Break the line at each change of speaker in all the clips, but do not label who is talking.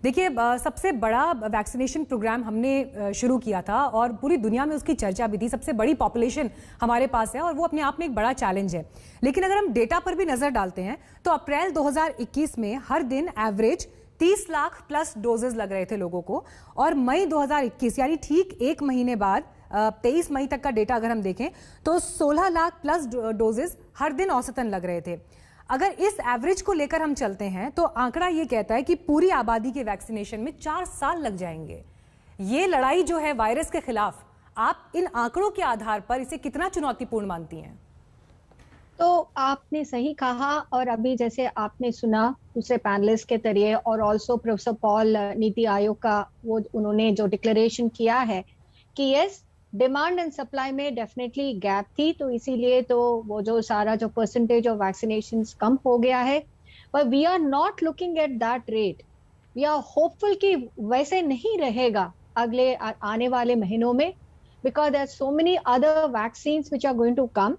देखिए, सबसे बड़ा वैक्सीनेशन प्रोग्राम हमने शुरू किया था और पूरी दुनिया में उसकी चर्चा भी थी। सबसे बड़ी पॉपुलेशन हमारे पास है और वो अपने आप में एक बड़ा चैलेंज है। लेकिन अगर हम डेटा पर भी नजर डालते हैं तो अप्रैल 2021 में हर दिन एवरेज 30 लाख प्लस डोजेज लग रहे थे लोगों को, और मई 2021 यानी ठीक एक महीने बाद 23 मई तक का डेटा अगर हम देखें तो 16 लाख प्लस डोजेज हर दिन औसतन लग रहे थे। अगर इस एवरेज को लेकर हम चलते हैं तो आंकड़ा ये कहता है कि पूरी आबादी के वैक्सीनेशन में 4 साल लग जाएंगे। ये लड़ाई जो है वायरस के खिलाफ, आप इन आंकड़ों के आधार पर इसे कितना चुनौतीपूर्ण मानती हैं?
तो आपने सही कहा, और अभी जैसे आपने सुना दूसरे पैनलिस्ट के जरिए और also professor Paul NITI Aayog का वो उन्होंने जो डिक्लेरेशन किया है कि यस, डिमांड एंड सप्लाई में डेफिनेटली गैप थी, तो इसीलिए तो वो जो सारा जो परसेंटेज ऑफ वैक्सीनेशंस कम हो गया है। पर we are not looking at that rate. We are hopeful कि वैसे नहीं रहेगा अगले आने वाले महीनों में, because there are so many other vaccines which are going to come.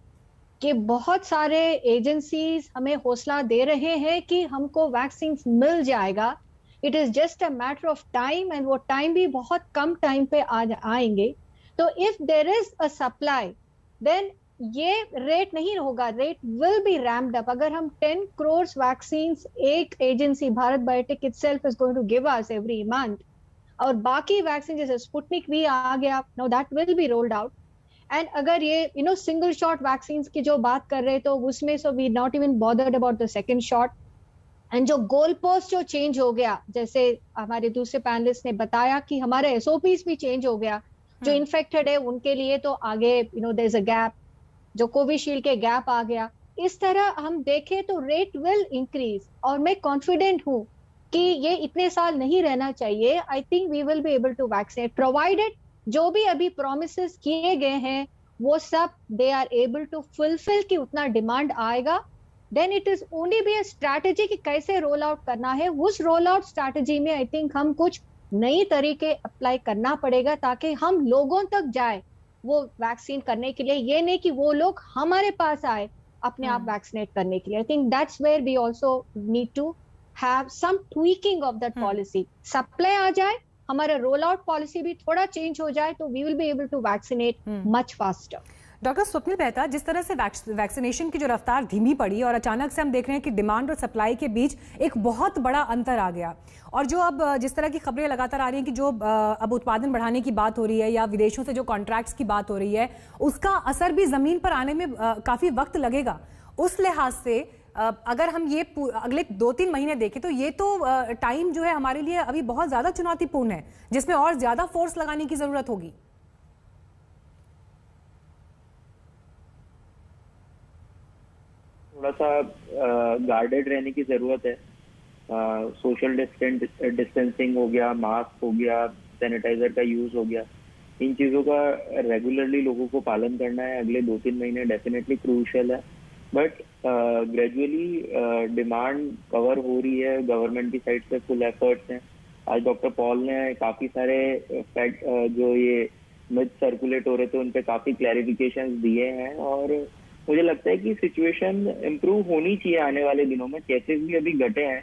कि बहुत सारे एजेंसीज हमें हौसला दे रहे हैं कि हमको वैक्सीन मिल जाएगा, it is just a matter of time, and वो टाइम भी बहुत कम टाइम पे आएंगे। तो if there is a supply then ये रेट नहीं होगा, rate will be ramped up. अगर हम 10 करोड़ वैक्सीन एक agency Bharat Biotech itself is going to give us every month, और बाकी वैक्सीन जैसे स्पुतनिक भी आ गया, now that will be rolled out. And अगर ये सिंगल शॉट वैक्सीन की जो बात कर रहे तो उसमें so we not even bothered about the second shot. And जो गोल पोस्ट जो चेंज हो गया, जैसे हमारे दूसरे पैनलिस्ट ने बताया कि हमारे एसओपीज भी चेंज हो गया। जो इन्फेक्टेड है उनके लिए तो आगे देयर इज अ गैप, जो कोविशील्ड के गैप आ गया। इस तरह हम देखें तो रेट विल इंक्रीज, और मैं कॉन्फिडेंट हूं कि ये इतने साल नहीं रहना चाहिए। I think we will be able to vaccinate provided जो भी अभी प्रोमिसेस किए गए हैं वो सब they are able to fulfil कि उतना डिमांड आएगा। Then it is only be a strategy कि कैसे रोल आउट करना है। उस रोल आउट स्ट्रैटेजी में आई थिंक हम कुछ नई तरीके अप्लाई करना पड़ेगा ताकि हम लोगों तक जाए वो वैक्सीन करने के लिए। ये नहीं कि वो लोग हमारे पास आए अपने आप वैक्सीनेट करने के लिए। I think that's where we also need to have some tweaking of that policy. Supply आ जाए, हमारा रोल आउट पॉलिसी भी थोड़ा चेंज हो जाए तो we will be able to vaccinate much faster.
Doctor Swapnil Mehta, जिस तरह से वैक्सीनेशन की जो रफ्तार धीमी पड़ी और अचानक से हम देख रहे हैं कि डिमांड और सप्लाई के बीच एक बहुत बड़ा अंतर आ गया, और जो अब जिस तरह की खबरें लगातार आ रही हैं कि जो अब उत्पादन बढ़ाने की बात हो रही है या विदेशों से जो कॉन्ट्रैक्ट्स की बात हो रही है, उसका असर भी जमीन पर आने में काफी वक्त लगेगा। उस लिहाज से अगर हम ये अगले 2-3 महीने देखें तो ये तो टाइम जो है हमारे लिए अभी बहुत ज्यादा चुनौतीपूर्ण है, जिसमें और ज्यादा फोर्स लगाने की जरूरत होगी।
थोड़ा सा गार्डेड रहने की जरूरत है। सोशल डिस्टेंसिंग हो गया, मास्क हो गया, सैनिटाइजर का यूज हो गया, इन चीजों का रेगुलरली लोगों को पालन करना है। अगले 2-3 महीने डेफिनेटली क्रूशियल है, बट ग्रेजुअली डिमांड कवर हो रही है। गवर्नमेंट की साइड से फुल एफर्ट्स हैं। आज डॉक्टर पॉल ने काफी सारे फैक्ट जो ये मिथ सर्कुलेट हो रहे थे उन पे काफी क्लैरिफिकेशंस दिए हैं, और मुझे लगता है कि सिचुएशन इम्प्रूव होनी चाहिए आने वाले दिनों में। केसेस भी अभी घटे हैं,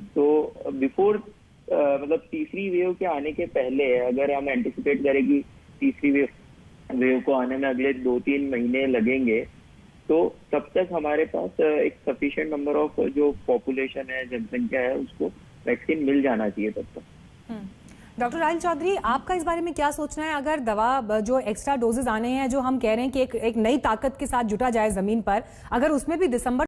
तो बिफोर मतलब तीसरी वेव के आने के पहले अगर हम एंटिसिपेट करें कि तीसरी वेव को आने में अगले 2-3 महीने लगेंगे, तो तब तक हमारे पास एक सफिशिएंट नंबर ऑफ जो पॉपुलेशन है, जनसंख्या है, उसको वैक्सीन मिल जाना चाहिए तब तक।
डॉक्टर राहिल चौधरी, आपका इस बारे में क्या सोचना है? अगर दवा जो एक्स्ट्रा डोजेज आने हैं, जो हम कह रहे हैं कि एक नई ताकत के साथ जुटा जाए जमीन पर, अगर उसमें भी दिसंबर